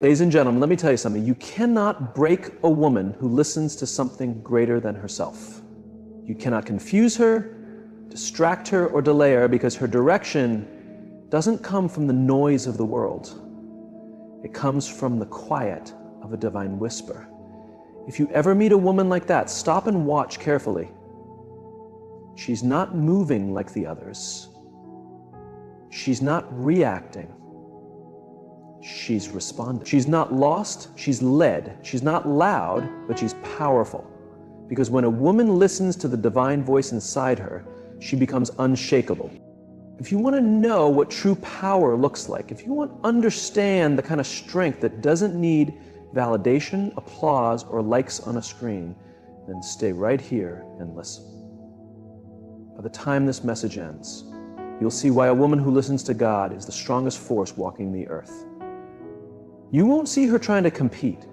Ladies and gentlemen, let me tell you something. You cannot break a woman who listens to something greater than herself. You cannot confuse her, distract her, or delay her, because her direction doesn't come from the noise of the world. It comes from the quiet of a divine whisper. If you ever meet a woman like that, stop and watch carefully. She's not moving like the others. She's not reacting. She's responding. She's not lost, she's led. She's not loud, but she's powerful. Because when a woman listens to the divine voice inside her, she becomes unshakable. If you want to know what true power looks like, if you want to understand the kind of strength that doesn't need validation, applause, or likes on a screen, then stay right here and listen. By the time this message ends, you'll see why a woman who listens to God is the strongest force walking the earth. You won't see her trying to compete.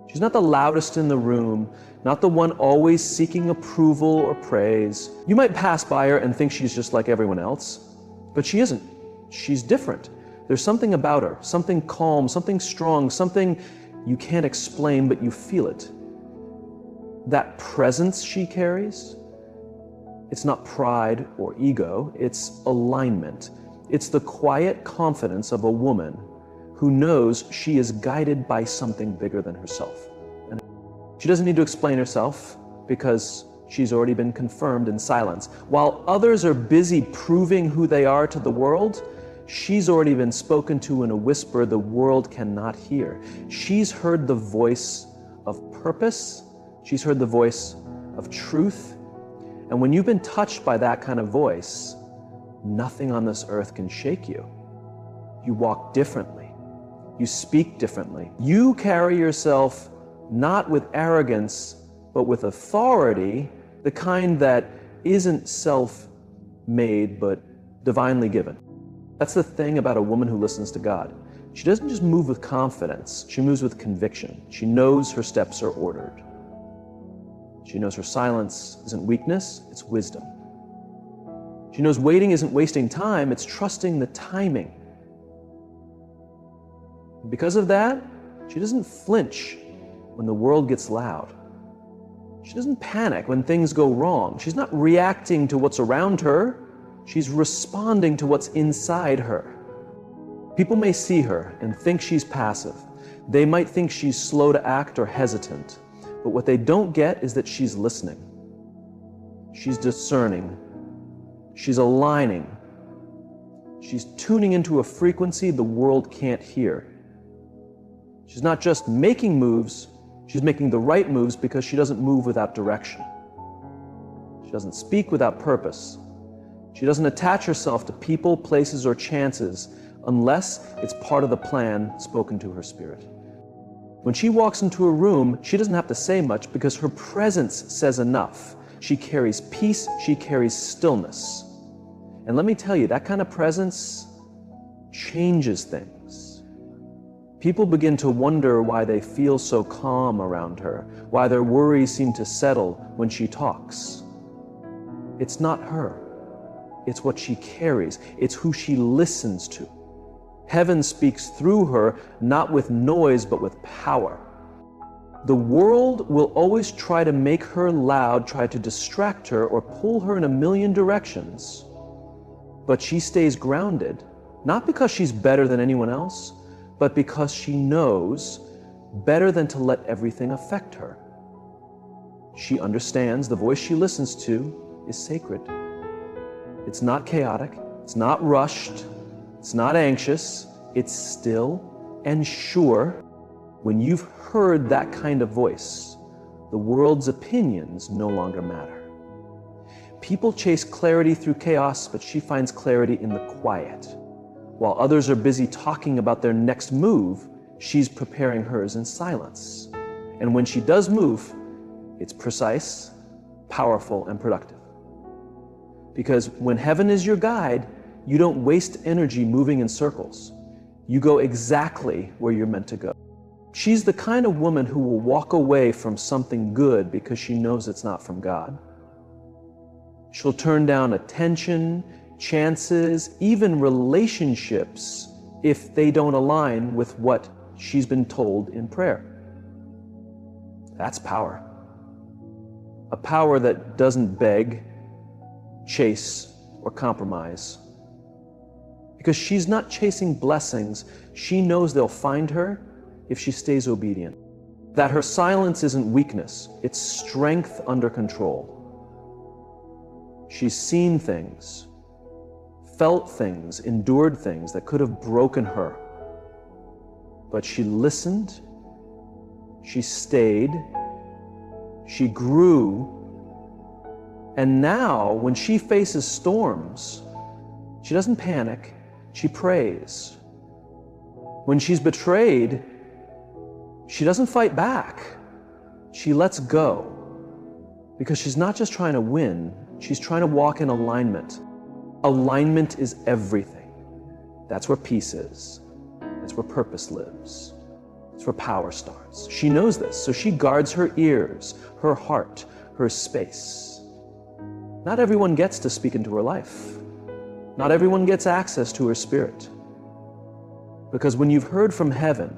She's not the loudest in the room, not the one always seeking approval or praise. You might pass by her and think she's just like everyone else, but she isn't. She's different. There's something about her, something calm, something strong, something you can't explain, but you feel it. That presence she carries, it's not pride or ego, it's alignment. It's the quiet confidence of a woman who knows she is guided by something bigger than herself. And she doesn't need to explain herself because she's already been confirmed in silence. While others are busy proving who they are to the world, she's already been spoken to in a whisper the world cannot hear. She's heard the voice of purpose. She's heard the voice of truth. And when you've been touched by that kind of voice, nothing on this earth can shake you. You walk differently. You speak differently. You carry yourself not with arrogance, but with authority, the kind that isn't self-made, but divinely given. That's the thing about a woman who listens to God. She doesn't just move with confidence, she moves with conviction. She knows her steps are ordered. She knows her silence isn't weakness, it's wisdom. She knows waiting isn't wasting time, it's trusting the timing. Because of that, she doesn't flinch when the world gets loud. She doesn't panic when things go wrong. She's not reacting to what's around her. She's responding to what's inside her. People may see her and think she's passive. They might think she's slow to act or hesitant. But what they don't get is that she's listening. She's discerning. She's aligning. She's tuning into a frequency the world can't hear. She's not just making moves, she's making the right moves because she doesn't move without direction. She doesn't speak without purpose. She doesn't attach herself to people, places, or chances unless it's part of the plan spoken to her spirit. When she walks into a room, she doesn't have to say much because her presence says enough. She carries peace, she carries stillness. And let me tell you, that kind of presence changes things. People begin to wonder why they feel so calm around her, why their worries seem to settle when she talks. It's not her. It's what she carries. It's who she listens to. Heaven speaks through her, not with noise, but with power. The world will always try to make her loud, try to distract her, or pull her in a million directions. But she stays grounded, not because she's better than anyone else, but because she knows better than to let everything affect her. She understands the voice she listens to is sacred. It's not chaotic, it's not rushed, it's not anxious, it's still and sure. When you've heard that kind of voice, the world's opinions no longer matter. People chase clarity through chaos, but she finds clarity in the quiet. While others are busy talking about their next move, she's preparing hers in silence. And when she does move, it's precise, powerful, and productive. Because when heaven is your guide, you don't waste energy moving in circles. You go exactly where you're meant to go. She's the kind of woman who will walk away from something good because she knows it's not from God. She'll turn down attention, chances, even relationships if they don't align with what she's been told in prayer. That's power. A power that doesn't beg, chase, or compromise. Because she's not chasing blessings, she knows they'll find her if she stays obedient. That her silence isn't weakness, it's strength under control. She's seen things, felt things, endured things that could have broken her. But she listened, she stayed, she grew, and now when she faces storms, she doesn't panic, she prays. When she's betrayed, she doesn't fight back. She lets go. Because she's not just trying to win, she's trying to walk in alignment. Alignment is everything. That's where peace is. That's where purpose lives. It's where power starts. She knows this, so she guards her ears, her heart, her space. Not everyone gets to speak into her life. Not everyone gets access to her spirit. Because when you've heard from heaven,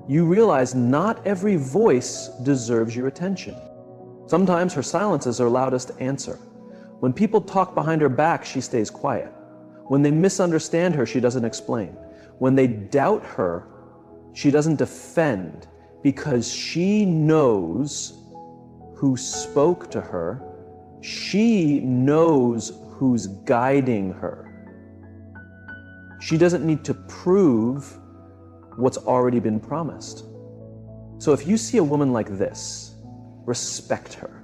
you realize not every voice deserves your attention. Sometimes her silences are loudest to answer. When people talk behind her back, she stays quiet. When they misunderstand her, she doesn't explain. When they doubt her, she doesn't defend, because she knows who spoke to her. She knows who's guiding her. She doesn't need to prove what's already been promised. So if you see a woman like this, respect her,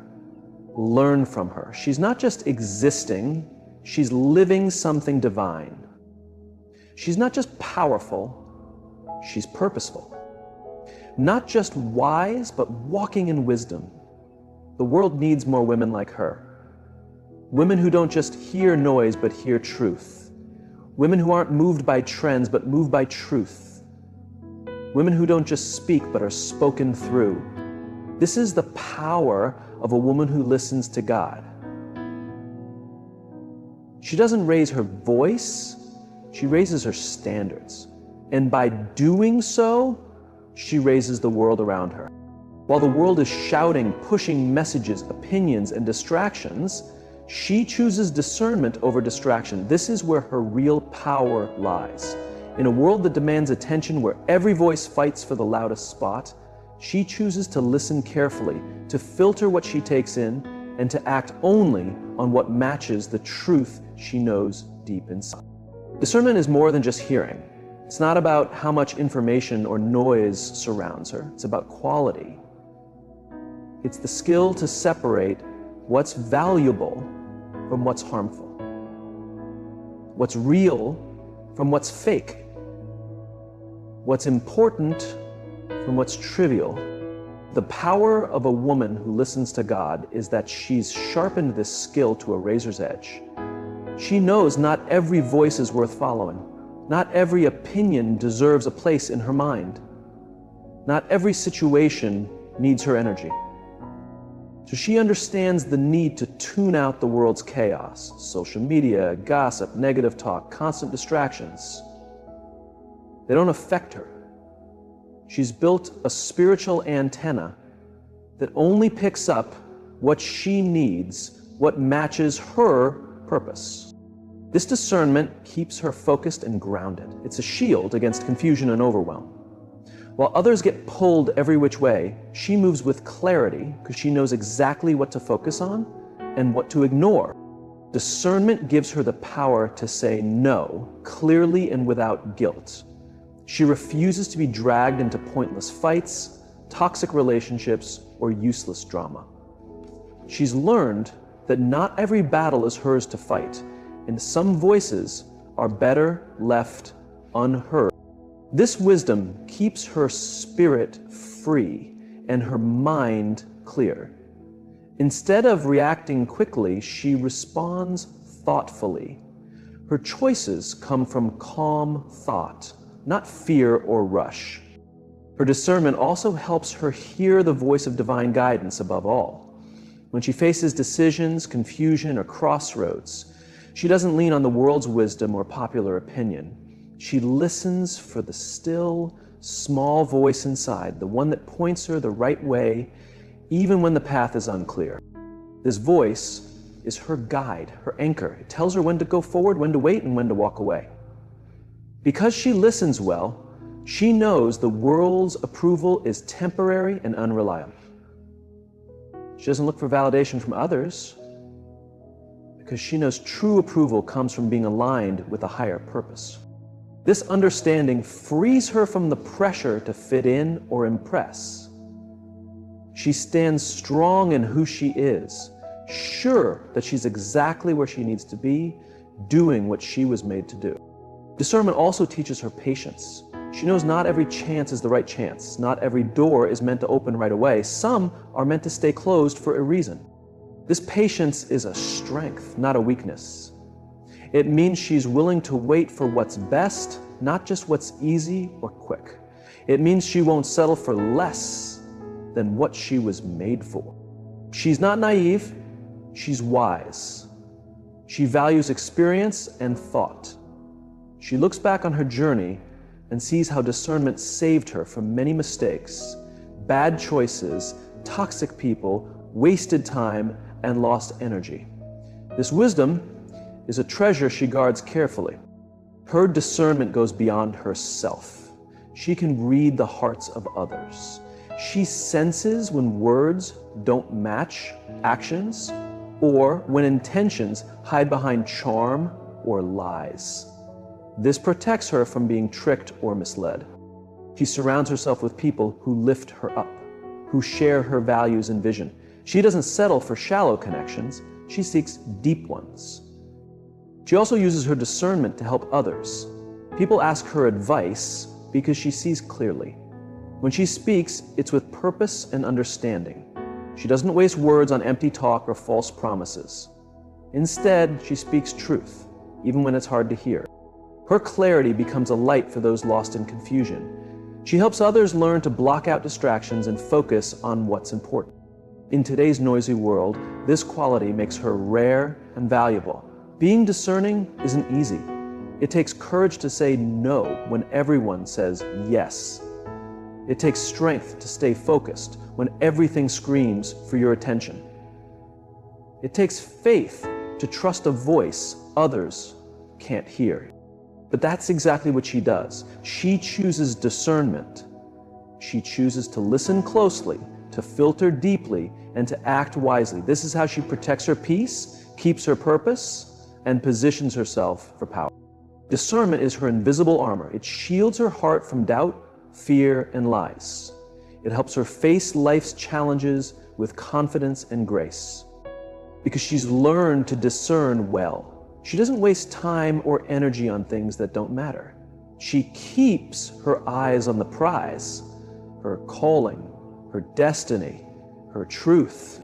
learn from her. She's not just existing, she's living something divine. She's not just powerful, she's purposeful. Not just wise, but walking in wisdom. The world needs more women like her. Women who don't just hear noise, but hear truth. Women who aren't moved by trends, but moved by truth. Women who don't just speak, but are spoken through. This is the power of a woman who listens to God. She doesn't raise her voice, she raises her standards. And by doing so, she raises the world around her. While the world is shouting, pushing messages, opinions, and distractions, she chooses discernment over distraction. This is where her real power lies. In a world that demands attention, where every voice fights for the loudest spot, she chooses to listen carefully, to filter what she takes in, and to act only on what matches the truth she knows deep inside. Discernment is more than just hearing. It's not about how much information or noise surrounds her. It's about quality. It's the skill to separate what's valuable from what's harmful, what's real from what's fake, what's important from what's trivial. The power of a woman who listens to God is that she's sharpened this skill to a razor's edge. She knows not every voice is worth following. Not every opinion deserves a place in her mind. Not every situation needs her energy. So she understands the need to tune out the world's chaos, social media, gossip, negative talk, constant distractions. They don't affect her. She's built a spiritual antenna that only picks up what she needs, what matches her purpose. This discernment keeps her focused and grounded. It's a shield against confusion and overwhelm. While others get pulled every which way, she moves with clarity because she knows exactly what to focus on and what to ignore. Discernment gives her the power to say no clearly and without guilt. She refuses to be dragged into pointless fights, toxic relationships, or useless drama. She's learned that not every battle is hers to fight, and some voices are better left unheard. This wisdom keeps her spirit free and her mind clear. Instead of reacting quickly, she responds thoughtfully. Her choices come from calm thought, not fear or rush. Her discernment also helps her hear the voice of divine guidance above all. When she faces decisions, confusion, or crossroads, she doesn't lean on the world's wisdom or popular opinion. She listens for the still, small voice inside, the one that points her the right way, even when the path is unclear. This voice is her guide, her anchor. It tells her when to go forward, when to wait, and when to walk away. Because she listens well, she knows the world's approval is temporary and unreliable. She doesn't look for validation from others because she knows true approval comes from being aligned with a higher purpose. This understanding frees her from the pressure to fit in or impress. She stands strong in who she is, sure that she's exactly where she needs to be, doing what she was made to do. Discernment also teaches her patience. She knows not every chance is the right chance. Not every door is meant to open right away. Some are meant to stay closed for a reason. This patience is a strength, not a weakness. It means she's willing to wait for what's best, not just what's easy or quick. It means she won't settle for less than what she was made for. She's not naive, she's wise. She values experience and thought. She looks back on her journey and sees how discernment saved her from many mistakes, bad choices, toxic people, wasted time, and lost energy. This wisdom is a treasure she guards carefully. Her discernment goes beyond herself. She can read the hearts of others. She senses when words don't match actions or when intentions hide behind charm or lies. This protects her from being tricked or misled. She surrounds herself with people who lift her up, who share her values and vision. She doesn't settle for shallow connections, she seeks deep ones. She also uses her discernment to help others. People ask her advice because she sees clearly. When she speaks, it's with purpose and understanding. She doesn't waste words on empty talk or false promises. Instead, she speaks truth, even when it's hard to hear. Her clarity becomes a light for those lost in confusion. She helps others learn to block out distractions and focus on what's important. In today's noisy world, this quality makes her rare and valuable. Being discerning isn't easy. It takes courage to say no when everyone says yes. It takes strength to stay focused when everything screams for your attention. It takes faith to trust a voice others can't hear. But that's exactly what she does. She chooses discernment. She chooses to listen closely, to filter deeply, and to act wisely. This is how she protects her peace, keeps her purpose, and positions herself for power. Discernment is her invisible armor. It shields her heart from doubt, fear, and lies. It helps her face life's challenges with confidence and grace. Because she's learned to discern well. She doesn't waste time or energy on things that don't matter. She keeps her eyes on the prize, her calling, her destiny, her truth.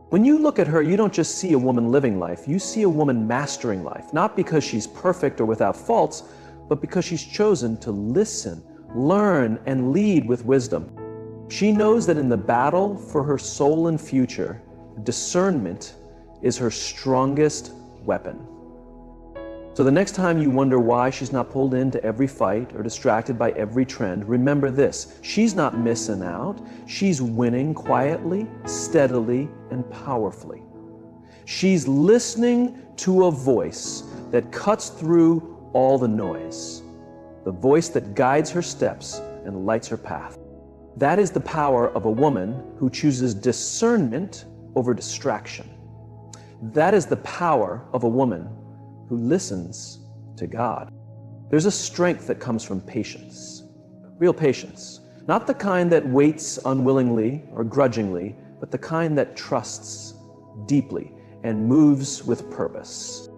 When you look at her, you don't just see a woman living life, you see a woman mastering life, not because she's perfect or without faults, but because she's chosen to listen, learn, and lead with wisdom. She knows that in the battle for her soul and future, discernment is her strongest weapon. So the next time you wonder why she's not pulled into every fight or distracted by every trend, remember this: she's not missing out. She's winning quietly, steadily, and powerfully. She's listening to a voice that cuts through all the noise, the voice that guides her steps and lights her path. That is the power of a woman who chooses discernment over distraction. That is the power of a woman who listens to God. There's a strength that comes from patience, real patience, not the kind that waits unwillingly or grudgingly, but the kind that trusts deeply and moves with purpose.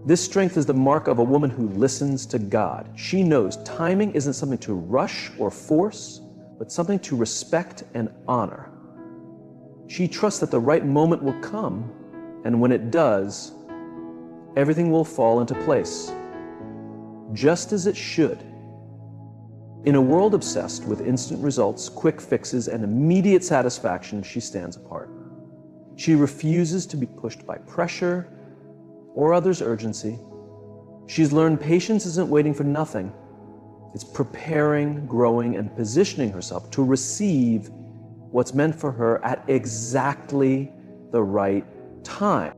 This strength is the mark of a woman who listens to God. She knows timing isn't something to rush or force, but something to respect and honor. She trusts that the right moment will come, and when it does, everything will fall into place, just as it should. In a world obsessed with instant results, quick fixes, and immediate satisfaction, she stands apart. She refuses to be pushed by pressure or others' urgency. She's learned patience isn't waiting for nothing. It's preparing, growing, and positioning herself to receive what's meant for her at exactly the right time.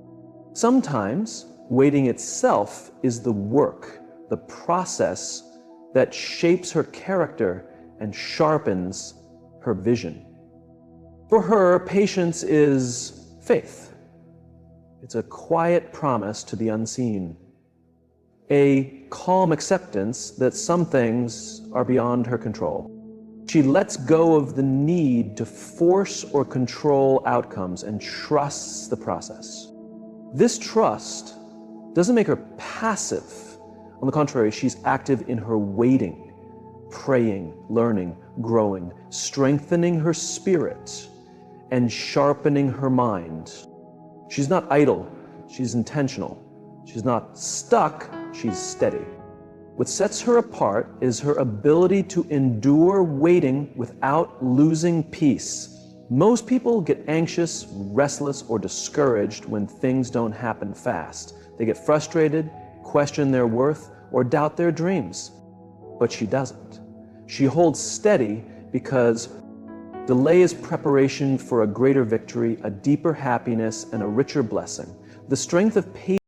Sometimes waiting itself is the work, the process that shapes her character and sharpens her vision. For her, patience is faith. It's a quiet promise to the unseen, a calm acceptance that some things are beyond her control. She lets go of the need to force or control outcomes and trusts the process. This trust doesn't make her passive. On the contrary, she's active in her waiting, praying, learning, growing, strengthening her spirit, and sharpening her mind. She's not idle, she's intentional. She's not stuck, she's steady. What sets her apart is her ability to endure waiting without losing peace. Most people get anxious, restless, or discouraged when things don't happen fast. They get frustrated, question their worth, or doubt their dreams. But she doesn't. She holds steady because delay is preparation for a greater victory, a deeper happiness, and a richer blessing. The strength of patience